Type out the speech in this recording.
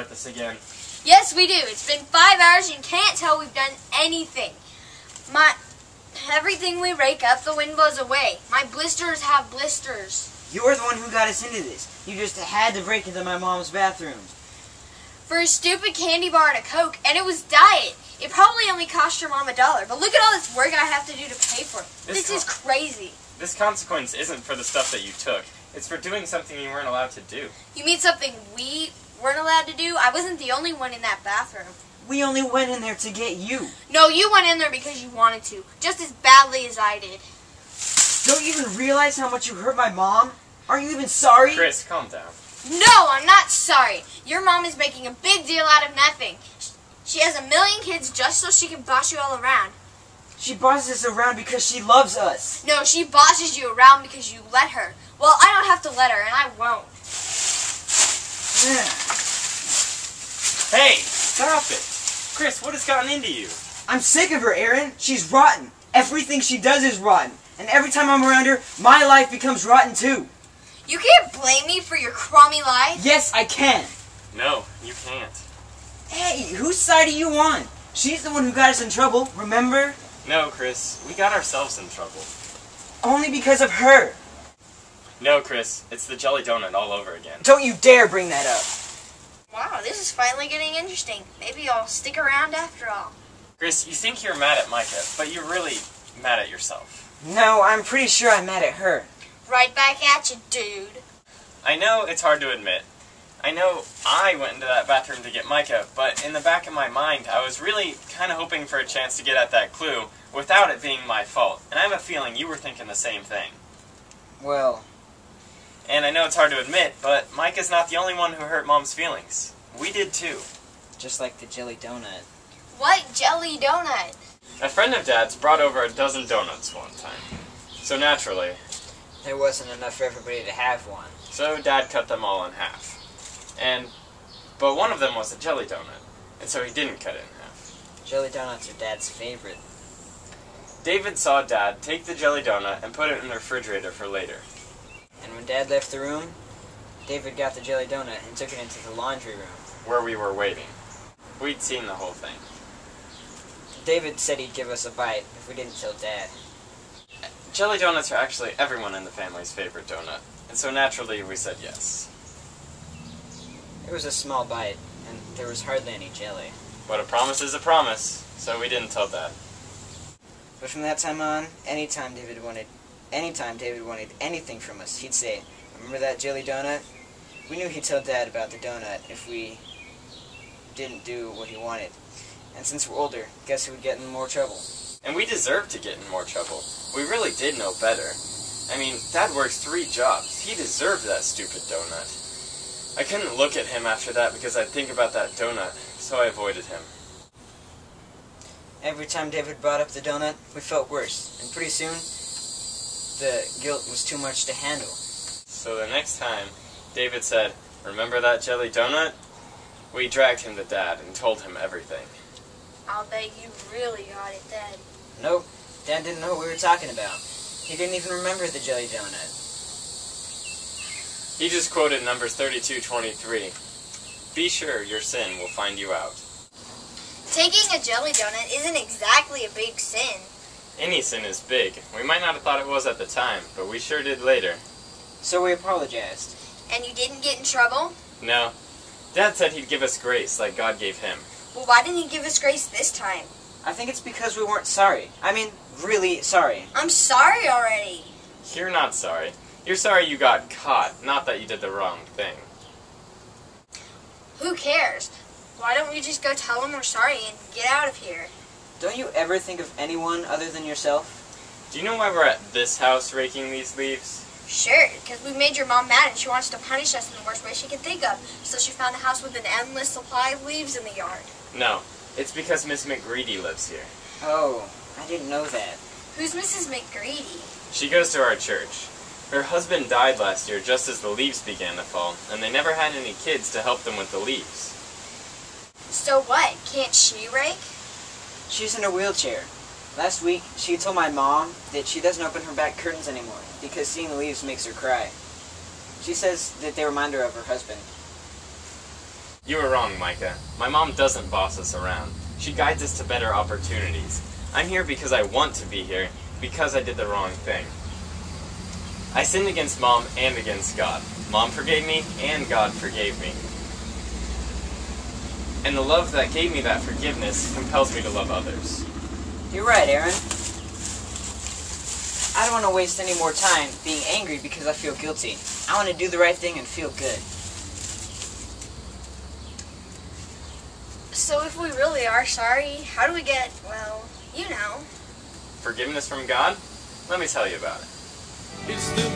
start this again. Yes, we do. It's been 5 hours and you can't tell we've done anything. Everything we rake up, the wind blows away. My blisters have blisters. You're the one who got us into this. You just had to break into my mom's bathroom. For a stupid candy bar and a Coke, and it was diet. It probably only cost your mom $1, but look at all this work I have to do to pay for it. This is crazy. This consequence isn't for the stuff that you took. It's for doing something you weren't allowed to do. You mean something we weren't allowed to do? I wasn't the only one in that bathroom. We only went in there to get you. No, you went in there because you wanted to, just as badly as I did. Don't you even realize how much you hurt my mom? Are you even sorry? Chris, calm down. No, I'm not sorry. Your mom is making a big deal out of nothing. She has 1 million kids just so she can boss you all around. She bosses us around because she loves us. No, she bosses you around because you let her. Well, I don't have to let her, and I won't. Hey, stop it. Chris, what has gotten into you? I'm sick of her, Aaron. She's rotten. Everything she does is rotten. And every time I'm around her, my life becomes rotten too. You can't blame me for your crummy life. Yes, I can. No, you can't. Hey, whose side are you on? She's the one who got us in trouble, remember? No, Chris, we got ourselves in trouble. Only because of her. No, Chris, it's the jelly donut all over again. Don't you dare bring that up. Wow, this is finally getting interesting. Maybe I'll stick around after all. Chris, you think you're mad at Micah, but you're really mad at yourself. No, I'm pretty sure I'm mad at her. Right back at you, dude. I know it's hard to admit. I know I went into that bathroom to get Micah, but in the back of my mind, I was really kind of hoping for a chance to get at that clue without it being my fault. And I have a feeling you were thinking the same thing. Well... And I know it's hard to admit, but Micah's not the only one who hurt Mom's feelings. We did too. Just like the jelly donut. What jelly donut? A friend of Dad's brought over a dozen donuts one time. So naturally, There wasn't enough for everybody to have one. so Dad cut them all in half. But one of them was a jelly donut, and so he didn't cut it in half. Jelly donuts are Dad's favorite. David saw Dad take the jelly donut and put it in the refrigerator for later. And when Dad left the room, David got the jelly donut and took it into the laundry room. Where we were waiting. We'd seen the whole thing. David said he'd give us a bite if we didn't tell Dad. Jelly donuts are actually everyone in the family's favorite donut, and so naturally we said yes. It was a small bite, and there was hardly any jelly. But a promise is a promise, so we didn't tell Dad. But from that time on, anytime David wanted anything from us, he'd say, "Remember that jelly donut?" We knew he'd tell Dad about the donut if we didn't do what he wanted. And since we're older, guess who would get in more trouble? And we deserved to get in more trouble. We really did know better. I mean, Dad works 3 jobs. He deserved that stupid donut. I couldn't look at him after that because I'd think about that donut, so I avoided him. Every time David brought up the donut, we felt worse, and pretty soon, the guilt was too much to handle. So the next time David said, "Remember that jelly donut?" we dragged him to Dad and told him everything. I'll bet you really got it then. Nope, Dad didn't know what we were talking about. He didn't even remember the jelly donut. He just quoted Numbers 32:23. "Be sure your sin will find you out." Taking a jelly donut isn't exactly a big sin. Any sin is big. We might not have thought it was at the time, but we sure did later. So we apologized. And you didn't get in trouble? No. Dad said he'd give us grace like God gave him. Well, why didn't he give us grace this time? I think it's because we weren't sorry. I mean, really sorry. I'm sorry already. You're not sorry. You're sorry you got caught, not that you did the wrong thing. Who cares? Why don't we just go tell him we're sorry and get out of here? Don't you ever think of anyone other than yourself? Do you know why we're at this house raking these leaves? Sure, because we made your mom mad and she wants to punish us in the worst way she can think of. So she found a house with an endless supply of leaves in the yard. No, it's because Miss McGreedy lives here. Oh, I didn't know that. Who's Mrs. McGreedy? She goes to our church. Her husband died last year just as the leaves began to fall, and they never had any kids to help them with the leaves. So what? Can't she rake? She's in a wheelchair. Last week, she told my mom that she doesn't open her back curtains anymore because seeing the leaves makes her cry. She says that they remind her of her husband. You were wrong, Micah. My mom doesn't boss us around. She guides us to better opportunities. I'm here because I want to be here, because I did the wrong thing. I sinned against Mom and against God. Mom forgave me, and God forgave me. And the love that gave me that forgiveness compels me to love others. You're right, Aaron. I don't want to waste any more time being angry because I feel guilty. I want to do the right thing and feel good. So if we really are sorry, how do we get, well, you know? Forgiveness from God? Let me tell you about it. It's the